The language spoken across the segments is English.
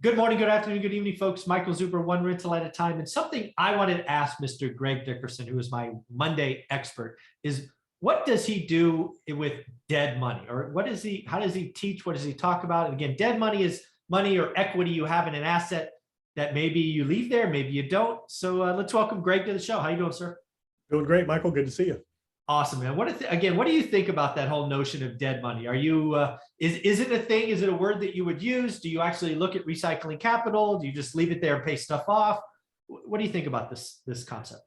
Good morning, good afternoon, good evening, folks. Michael Zuber, one rental at a time. And something I wanted to ask Mr. Greg Dickerson, who is my Monday expert, is what does he do with dead money? Or how does he teach? What does he talk about? And again, dead money is money or equity you have in an asset that maybe you leave there, maybe you don't. So let's welcome Greg to the show. How you doing, sir? Doing great, Michael. Good to see you. Awesome, man. What do you think about that whole notion of dead money? Are you is it a thing? Is it a word that you would use? Do you actually look at recycling capital? Do you just leave it there and pay stuff off? What do you think about this concept?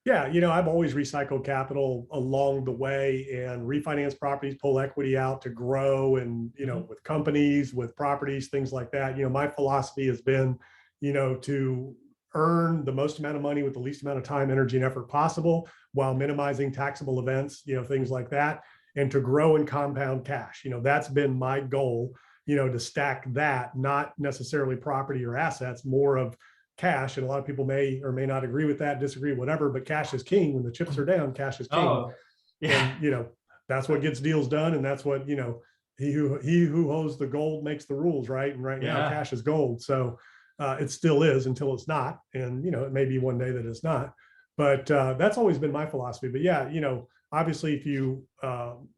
Yeah, I've always recycled capital along the way and refinance properties, pull equity out to grow and, with companies, with properties, things like that. My philosophy has been, to earn the most amount of money with the least amount of time, energy, and effort possible while minimizing taxable events, things like that, and to grow and compound cash. That's been my goal, to stack that, not necessarily property or assets, more of cash. And a lot of people may or may not agree with that, disagree, whatever, but cash is king. When the chips are down, cash is king. Oh, yeah. And, that's what gets deals done. And that's what, he who holds the gold makes the rules, right? And right now cash is gold. So it still is until it's not. And, it may be one day that it's not, but that's always been my philosophy. But yeah, obviously if you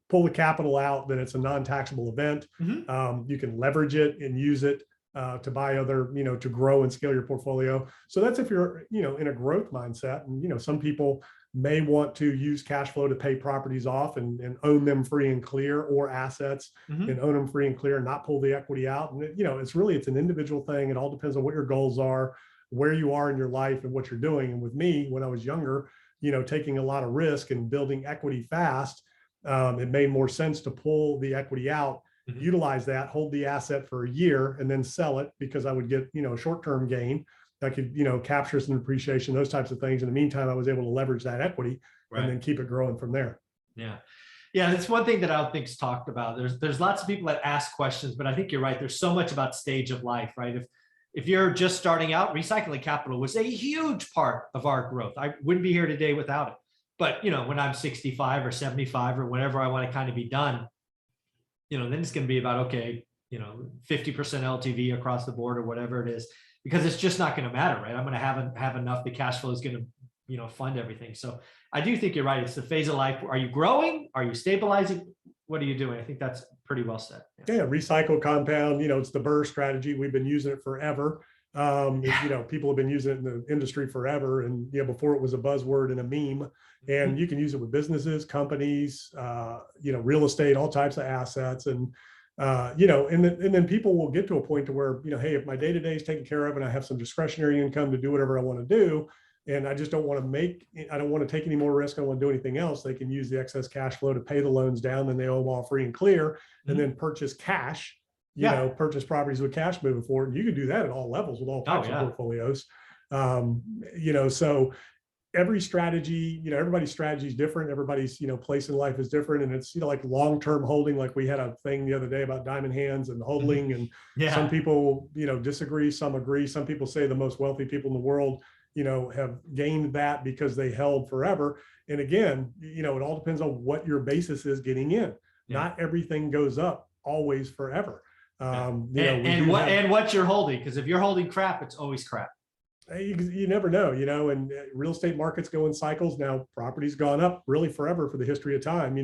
pull the capital out, then it's a non-taxable event. You can leverage it and use it to buy other, to grow and scale your portfolio. So that's if you're, in a growth mindset. And, some people may want to use cash flow to pay properties off and own them free and clear, or assets and own them free and clear and not pull the equity out. And, it's an individual thing. It all depends on what your goals are, where you are in your life and what you're doing. And with me, when I was younger, taking a lot of risk and building equity fast, it made more sense to pull the equity out, utilize that, hold the asset for a year, and then sell it, because I would get, a short-term gain that could, capture some appreciation, those types of things. In the meantime, I was able to leverage that equity and then keep it growing from there. Yeah. Yeah, that's one thing that I don't think is talked about. There's lots of people that ask questions, but I think you're right. There's so much about stage of life, right? If you're just starting out, recycling capital was a huge part of our growth. I wouldn't be here today without it. But, when I'm 65 or 75 or whenever I want to kind of be done, then it's going to be about, okay, 50% LTV across the board or whatever it is, because it's just not going to matter, right? I'm going to have enough. The cash flow is going to, fund everything. So I do think you're right. It's the phase of life. Are you growing? Are you stabilizing? What are you doing? I think that's pretty well said. Yeah, recycle, compound, it's the Burr strategy. We've been using it forever. People have been using it in the industry forever. And, before it was a buzzword and a meme. And you can use it with businesses, companies, real estate, all types of assets. And, and then people will get to a point to where, hey, if my day-to-day is taken care of and I have some discretionary income to do whatever I want to do, and I just don't want to take any more risk, I don't want to do anything else, they can use the excess cash flow to pay the loans down, then they owe them all free and clear, and then purchase cash, purchase properties with cash moving forward. And you can do that at all levels with all types of portfolios. So every strategy, everybody's strategy is different. Everybody's, place in life is different. And it's, like long-term holding, like we had a thing the other day about diamond hands and holding. And some people, disagree, some agree. Some people say the most wealthy people in the world, have gained that because they held forever. And again, it all depends on what your basis is getting in. Not everything goes up always forever. And what you're holding, because if you're holding crap, it's always crap. You never know, and real estate markets go in cycles. Now, property's gone up really forever for the history of time,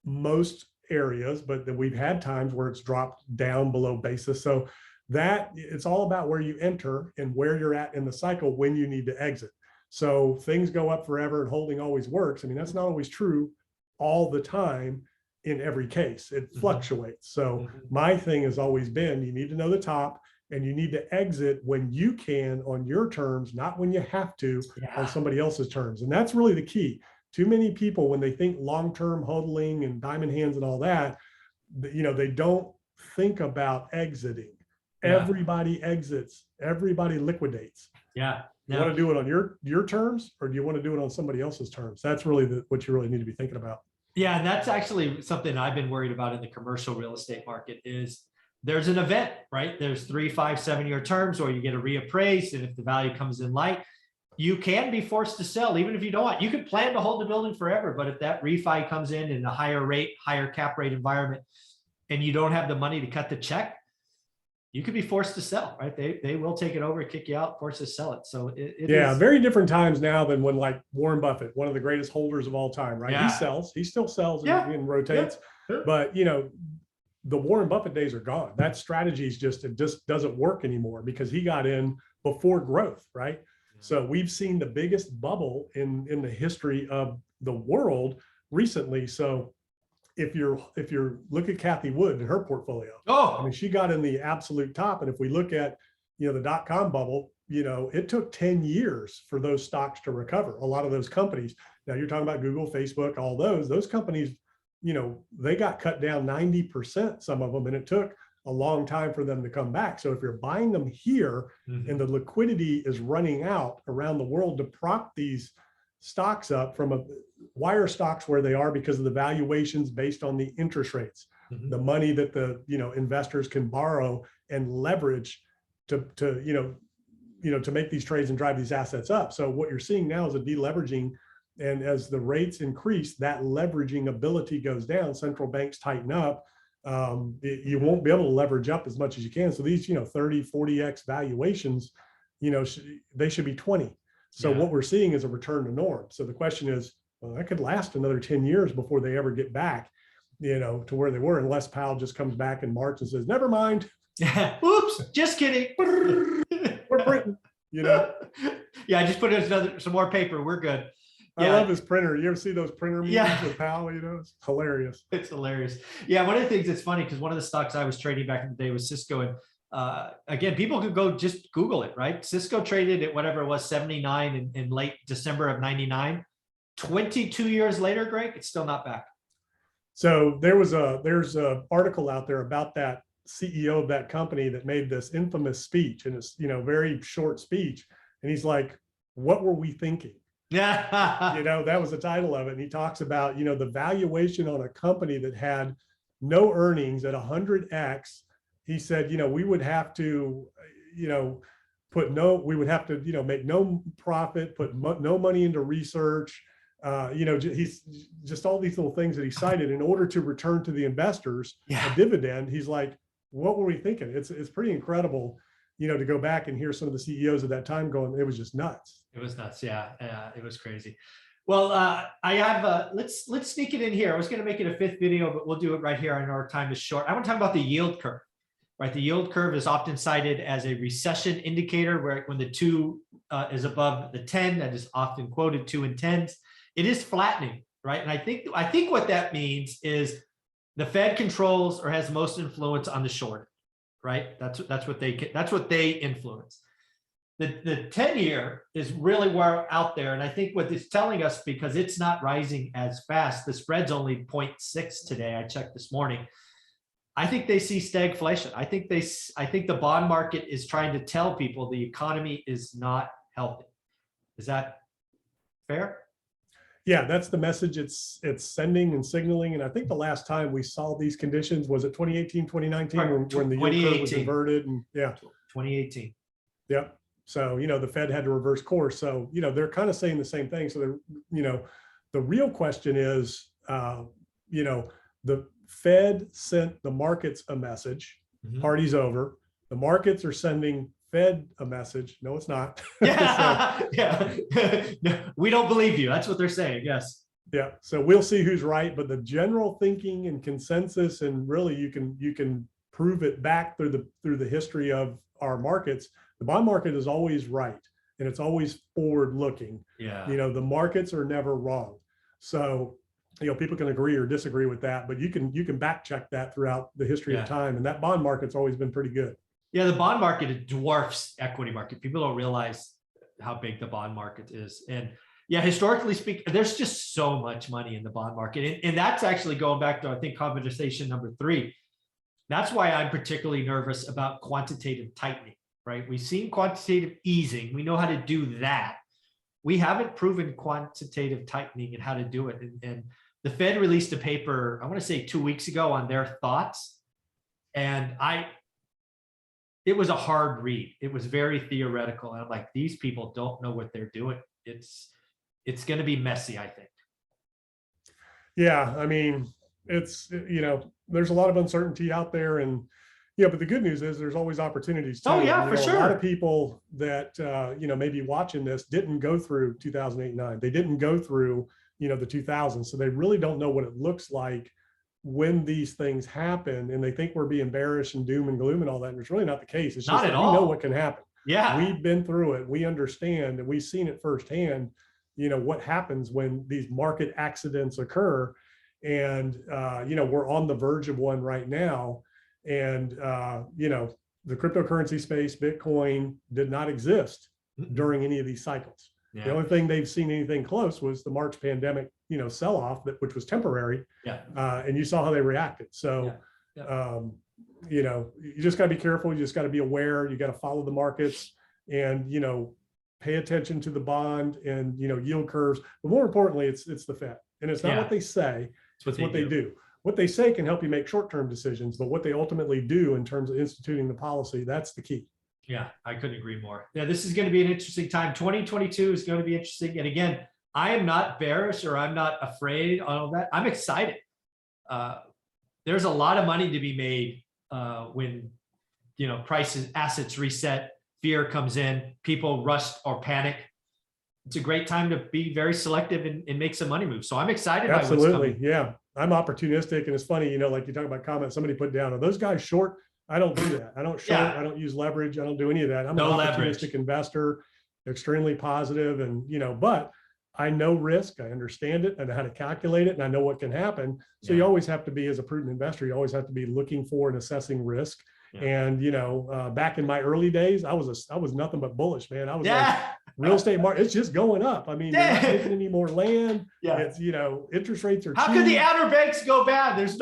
most areas, but then we've had times where it's dropped down below basis. So that it's all about where you enter and where you're at in the cycle when you need to exit. So things go up forever and holding always works. I mean, that's not always true all the time in every case. It fluctuates. So my thing has always been, you need to know the top, and you need to exit when you can on your terms, not when you have to on somebody else's terms. And that's really the key. Too many people, when they think long-term hodling and diamond hands and all that, they don't think about exiting. Everybody exits, everybody liquidates. You want to do it on your terms, or do you want to do it on somebody else's terms? That's really what you really need to be thinking about. Yeah, and that's actually something I've been worried about in the commercial real estate market is there's an event, right? There's 3, 5, 7-year terms, or you get a reappraised, and if the value comes in light, you can be forced to sell, even if you don't want. You could plan to hold the building forever, but if that refi comes in a higher rate, higher cap rate environment, and you don't have the money to cut the check, you could be forced to sell, right? They will take it over, kick you out, force to sell it. So it Yeah, is, very different times now than when like Warren Buffett, one of the greatest holders of all time, right? He yeah, sells, he still sells yeah, and rotates, sure. but you know, the Warren Buffett days are gone. That strategy is just, it just doesn't work anymore because he got in before growth, right? So we've seen the biggest bubble in the history of the world recently. So if you're look at Kathy Wood and her portfolio, I mean, Oh, she got in the absolute top. And if we look at, you know, the dot-com bubble, you know, it took 10 years for those stocks to recover. A lot of those companies, now you're talking about Google, Facebook, all those companies, you know, they got cut down 90%, some of them, and it took a long time for them to come back. So if you're buying them here and the liquidity is running out around the world to prop these stocks up from a wire stocks where they are because of the valuations based on the interest rates, the money that the, you know, investors can borrow and leverage to to make these trades and drive these assets up. So what you're seeing now is a deleveraging, and as the rates increase, that leveraging ability goes down. Central banks tighten up. You won't be able to leverage up as much as you can. So these, you know, 30, 40x valuations, you know, they should be 20. So what we're seeing is a return to norm. So the question is, well, that could last another 10 years before they ever get back, you know, to where they were, unless Powell just comes back in March and says, never mind. Oops, just kidding. We're printing, you know. Yeah, I just put in some more paper. We're good. I love his printer. You ever see those printer meetings with Powell? You know, it's hilarious. It's hilarious. Yeah, one of the things that's funny, because one of the stocks I was trading back in the day was Cisco. And again, people could go just Google it, right? Cisco traded at whatever it was, 79 in late December of 99. 22 years later, Greg, it's still not back. So there's a article out there about that CEO of that company that made this infamous speech, and it's, you know, very short speech. And he's like, what were we thinking? Yeah. You know, that was the title of it. And he talks about, you know, the valuation on a company that had no earnings at 100x. He said, you know, we would have to, you know, we would have to, you know, make no profit, put no money into research. You know, he's just all these little things that he cited in order to return to the investors a dividend. He's like, what were we thinking? It's pretty incredible, you know, to go back and hear some of the CEOs at that time going, it was just nuts. It was nuts. Yeah. It was crazy. Well, I have, let's sneak it in here. I was going to make it a fifth video, but we'll do it right here. I know our time is short. I want to talk about the yield curve, right? The yield curve is often cited as a recession indicator, where when the 2 is above the 10, that is often quoted, 2 and 10s. It is flattening, right? And I think what that means is the Fed controls or has most influence on the short, right? That's what they influence. The 10-year is really where out there. And I think what it's telling us, because it's not rising as fast, the spread's only 0.6 today. I checked this morning. I think they see stagflation. I think the bond market is trying to tell people the economy is not healthy. Is that fair? Yeah, that's the message it's sending and signaling. And I think the last time we saw these conditions was it 2018, 2019, right. when the yield curve was inverted. And 2018. Yep. So, you know, the Fed had to reverse course. So, you know, they're kind of saying the same thing. So they're, you know, the real question is, you know, the Fed sent the markets a message, party's over. The markets are sending Fed a message. No, it's not. Yeah. No, we don't believe you. That's what they're saying. Yes. Yeah. So we'll see who's right, but the general thinking and consensus, and really you can prove it back through the history of our markets. The bond market is always right, and it's always forward looking. Yeah. You know, the markets are never wrong. So, you know, people can agree or disagree with that, but you can back check that throughout the history of time. And that bond market's always been pretty good. Yeah, the bond market dwarfs equity market. People don't realize how big the bond market is. And yeah, historically speaking, there's just so much money in the bond market. And that's actually going back to, I think, conversation number 3. That's why I'm particularly nervous about quantitative tightening, right? We've seen quantitative easing. We know how to do that. We haven't proven quantitative tightening and how to do it. And the Fed released a paper, I want to say 2 weeks ago, on their thoughts. And it was a hard read. It was very theoretical. And I'm like, these people don't know what they're doing. It's going to be messy, I think. Yeah. I mean, it's, you know, there's a lot of uncertainty out there, and, Yeah, but the good news is there's always opportunities too. Oh yeah, And, for sure. A lot of people that maybe watching this didn't go through 2008-9. They didn't go through the 2000s, so they really don't know what it looks like when these things happen. And they think we're being bearish and doom and gloom and all that. And it's really not the case. It's Not just at that all. we know what can happen. Yeah, we've been through it. We understand, and we've seen it firsthand. What happens when these market accidents occur, and we're on the verge of one right now. And the cryptocurrency space, Bitcoin, did not exist during any of these cycles. Yeah. The only thing they've seen anything close was the March pandemic, sell-off, which was temporary. Yeah. And you saw how they reacted. So, you just got to be careful. You just got to be aware. You got to follow the markets, and pay attention to the bond and yield curves. But more importantly, it's the Fed, and it's not what they say. It's what they do. What they say can help you make short-term decisions, but what they ultimately do in terms of instituting the policy, that's the key. Yeah, I couldn't agree more. Yeah, this is going to be an interesting time. 2022 is going to be interesting. And again, I am not bearish, or I'm not afraid on all that. I'm excited. There's a lot of money to be made when, prices, assets reset, fear comes in, people rush or panic. It's a great time to be very selective and make some money moves. So I'm excited. Absolutely. By what's coming. Yeah. I'm opportunistic. And it's funny, like you talk about comments, somebody put down, are those guys short? I don't do that. I don't short. Yeah. I don't use leverage. I don't do any of that. I'm an opportunistic investor, extremely positive, and, but I know risk. I understand it. I know how to calculate it, and I know what can happen. So you always have to be, as a prudent investor, you always have to be looking for and assessing risk. Yeah. And, back in my early days, I was nothing but bullish, man. I was like, real estate market, it's just going up. I mean, they're not taking any more land. Yeah. It's, interest rates are cheap. How could the Outer Banks go bad? There's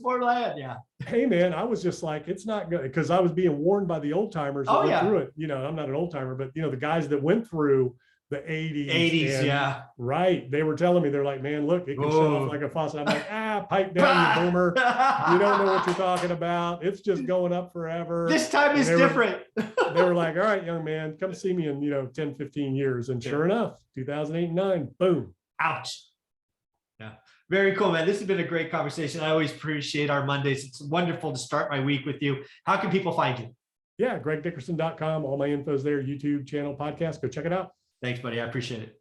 more land. Yeah. Hey, man, I was just like, it's not good, because I was being warned by the old timers that went through it. I'm not an old timer, but the guys that went through the 80s. Yeah. Right. They were telling me, they're like, man, look, it can shut off like a faucet. I'm like, pipe down, you boomer. You don't know what you're talking about. It's just going up forever. This time is different. They were like, all right, young man, come see me in, 10, 15 years. And sure enough, 2008 and 9, boom. Ouch. Yeah. Very cool, man. This has been a great conversation. I always appreciate our Mondays. It's wonderful to start my week with you. How can people find you? Yeah, gregdickerson.com. All my info's there, YouTube channel, podcast. Go check it out. Thanks, buddy. I appreciate it.